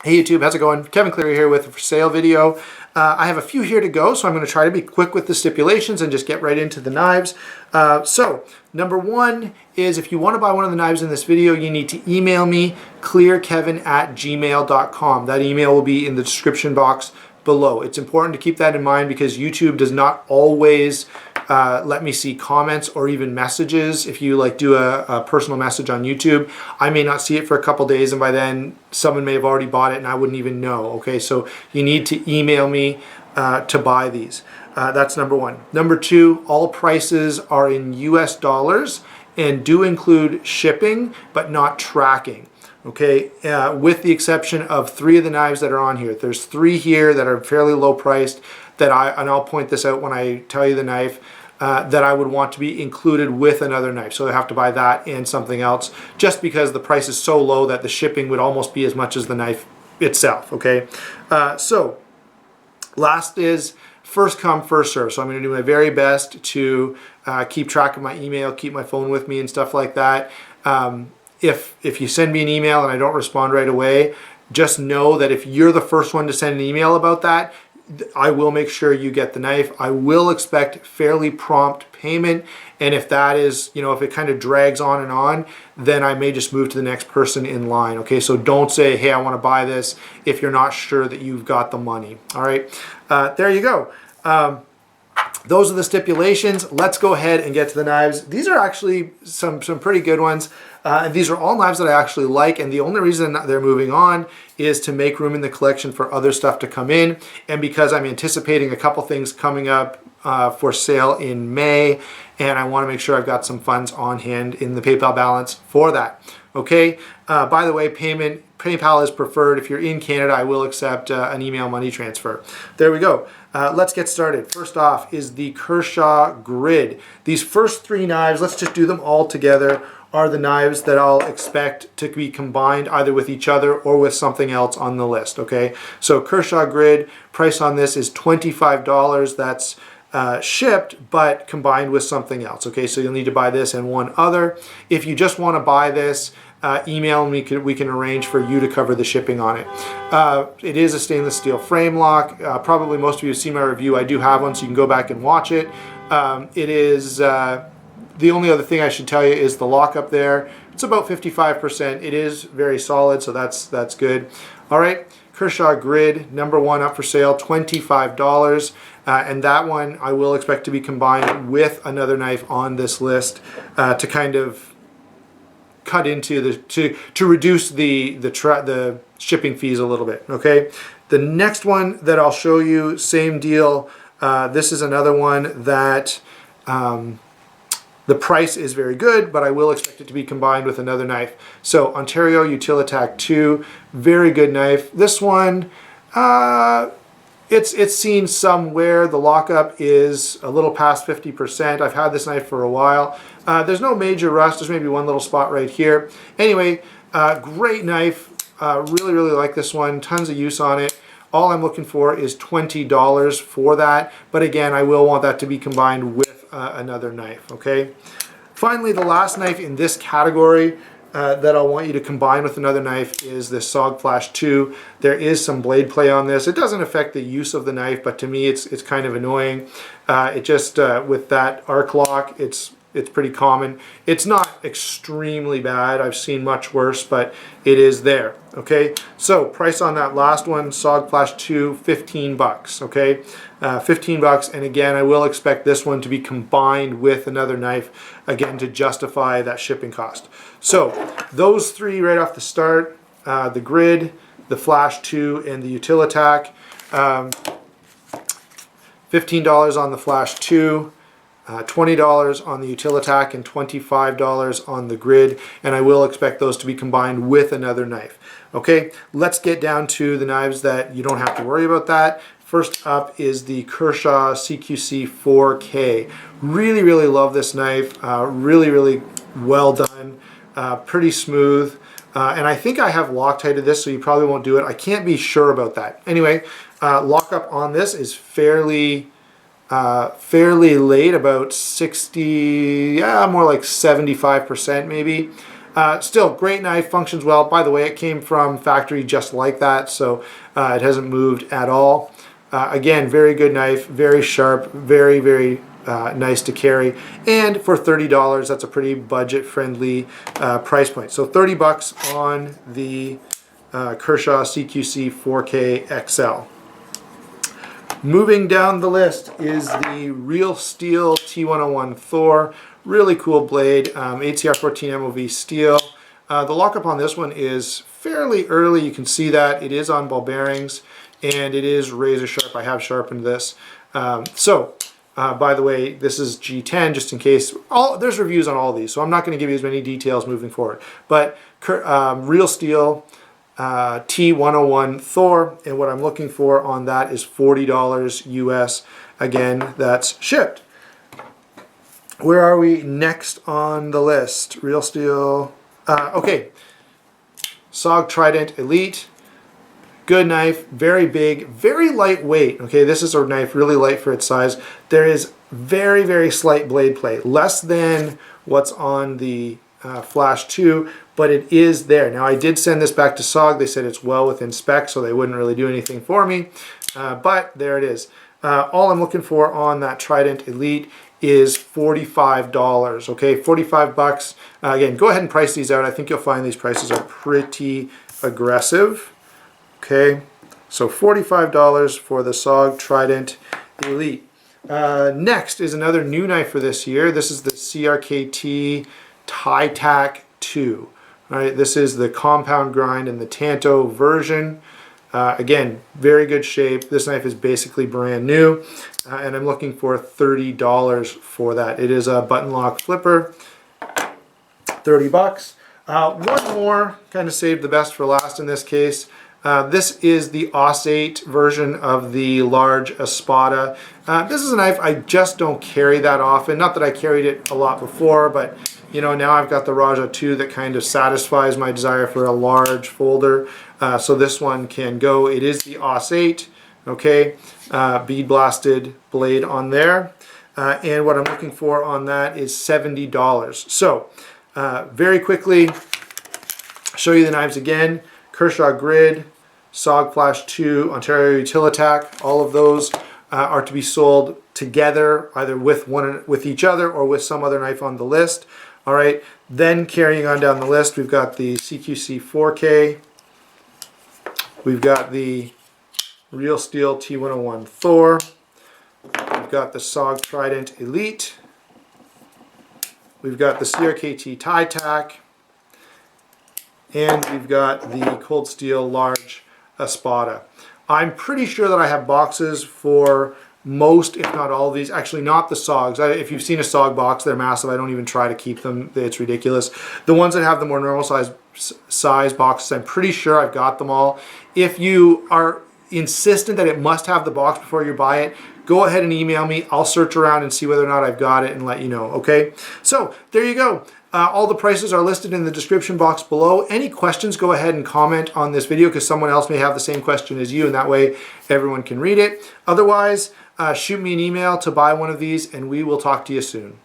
Hey YouTube, how's it going? Kevin Cleary here with a for sale video. I have a few here to go, so I'm going to try to be quick with the stipulations and just get right into the knives. So, number one is if you want to buy one of the knives in this video, you need to email me, clearkevin@gmail.com. That email will be in the description box below. It's important to keep that in mind because YouTube does not always let me see comments or even messages. If you do a personal message on YouTube, I may not see it for a couple days, and by then someone may have already bought it and I wouldn't even know. Okay, so you need to email me to buy these. That's number one. Number two, all prices are in US dollars and do include shipping but not tracking. Okay, with the exception of three of the knives that are on here. There's three here that are fairly low priced and I'll point this out when I tell you the knife, that I would want to be included with another knife. So I have to buy that and something else just because the price is so low that the shipping would almost be as much as the knife itself, okay? So last is first come, first serve. So I'm going to do my very best to keep track of my email, keep my phone with me and stuff like that. If you send me an email and I don't respond right away, just know that if you're the first one to send an email about that, I will make sure you get the knife. I will expect fairly prompt payment, and if that is, if it kind of drags on, then I may just move to the next person in line. Okay, so don't say, hey, I want to buy this if you're not sure that you've got the money. All right, there you go. Those are the stipulations. Let's go ahead and get to the knives. These are actually some pretty good ones. These are all knives that I actually like, and the only reason they're moving on is to make room in the collection for other stuff to come in, and because I'm anticipating a couple things coming up for sale in May, and I want to make sure I've got some funds on hand in the PayPal balance for that. Okay, by the way, PayPal is preferred. If you're in Canada, I will accept an email money transfer. There we go. Let's get started. First off is the Kershaw Grid. These first three knives, let's just do them all together, are the knives that I'll expect to be combined either with each other or with something else on the list, okay? So Kershaw Grid, price on this is $25. That's shipped, but combined with something else, okay? So you'll need to buy this and one other. If you just want to buy this, email me, we can arrange for you to cover the shipping on it. It is a stainless steel frame lock. Probably most of you have seen my review. I do have one, so you can go back and watch it. It is... the only other thing I should tell you is the lock up there. It's about 55%. It is very solid, so that's good. All right, Kershaw Grid, number one up for sale, $25. And that one I will expect to be combined with another knife on this list to kind of cut into the to reduce the shipping fees a little bit. Okay, the next one that I'll show you, same deal. This is another one that the price is very good, but I will expect it to be combined with another knife. So Ontario Utilitac 2, very good knife. This one, it's seen somewhere. The lockup is a little past 50%. I've had this knife for a while. There's no major rust. There's maybe one little spot right here. Anyway, great knife. Really, really like this one. Tons of use on it. All I'm looking for is $20 for that. But again, I will want that to be combined with another knife, okay? Finally, the last knife in this category that I'll want you to combine with another knife is this SOG Flash 2. There is some blade play on this. It doesn't affect the use of the knife, but to me it's kind of annoying. It just, with that arc lock, it's pretty common. It's not extremely bad. I've seen much worse, but it is there, okay? So price on that last one, SOG Flash 2, $15, okay? $15, and again, I will expect this one to be combined with another knife, again, to justify that shipping cost. So those three right off the start, the Grid, the Flash 2, and the Utilitac. $15 on the Flash 2, $20 on the Utilitac, and $25 on the Grid, and I will expect those to be combined with another knife. Okay, let's get down to the knives that you don't have to worry about that. First up is the Kershaw CQC 4K. Really, really love this knife. Really, really well done. Pretty smooth. And I think I have Loctite to this, so you probably won't do it. I can't be sure about that. Anyway, lockup on this is fairly late, about 60, yeah, more like 75% maybe. Still, great knife, functions well. By the way, it came from factory just like that, so it hasn't moved at all. Again, very good knife, very sharp, very, very nice to carry. And for $30, that's a pretty budget-friendly price point. So 30 bucks on the Kershaw CQC 4K XL. Moving down the list is the RealSteel T101 Thor. Really cool blade, HCR 14 MOV steel. The lockup on this one is fairly early. You can see that it is on ball bearings and it is razor sharp. I have sharpened this. By the way, this is G10 just in case. There's reviews on all of these, so I'm not going to give you as many details moving forward. But RealSteel T101 Thor, and what I'm looking for on that is $40 US. Again, that's shipped. Where are we next on the list? RealSteel. Okay. SOG Trident Elite. Good knife, very big, very lightweight. Okay, this is a knife really light for its size. There is very, very slight blade play, less than what's on the Flash 2, but it is there. Now, I did send this back to SOG. They said it's well within spec, so they wouldn't really do anything for me, but there it is. All I'm looking for on that Trident Elite is $45, okay? 45 bucks. Again, go ahead and price these out. I think you'll find these prices are pretty aggressive. Okay, so $45 for the SOG Trident Elite. Next is another new knife for this year. This is the CRKT Tigh 2. All right, this is the compound grind and the Tanto version. Again, very good shape. This knife is basically brand new, and I'm looking for $30 for that. It is a button lock flipper, 30 bucks. One more, kind of saved the best for last in this case. This is the AUSA version of the large Espada. This is a knife I just don't carry that often. Not that I carried it a lot before, but you know, now I've got the Raja 2 that kind of satisfies my desire for a large folder. So this one can go. It is the AUSA, okay, bead blasted blade on there. And what I'm looking for on that is $70. So very quickly, show you the knives again. Kershaw Grid, SOG Flash 2, Ontario Utilitac, all of those are to be sold together, either with each other or with some other knife on the list. All right, then carrying on down the list, we've got the CQC 4K, we've got the RealSteel T101 Thor, we've got the SOG Trident Elite, we've got the CRKT Tigh, and we've got the Cold Steel Large Espada. I'm pretty sure that I have boxes for most, if not all of these. Actually, not the SOGs. If you've seen a SOG box, they're massive. I don't even try to keep them. It's ridiculous. The ones that have the more normal size boxes, I'm pretty sure I've got them all. If you are insistent that it must have the box before you buy it, go ahead and email me. I'll search around and see whether or not I've got it and let you know, okay? So, there you go. All the prices are listed in the description box below. Any questions, go ahead and comment on this video because someone else may have the same question as you, and that way everyone can read it. Otherwise, shoot me an email to buy one of these, and we will talk to you soon.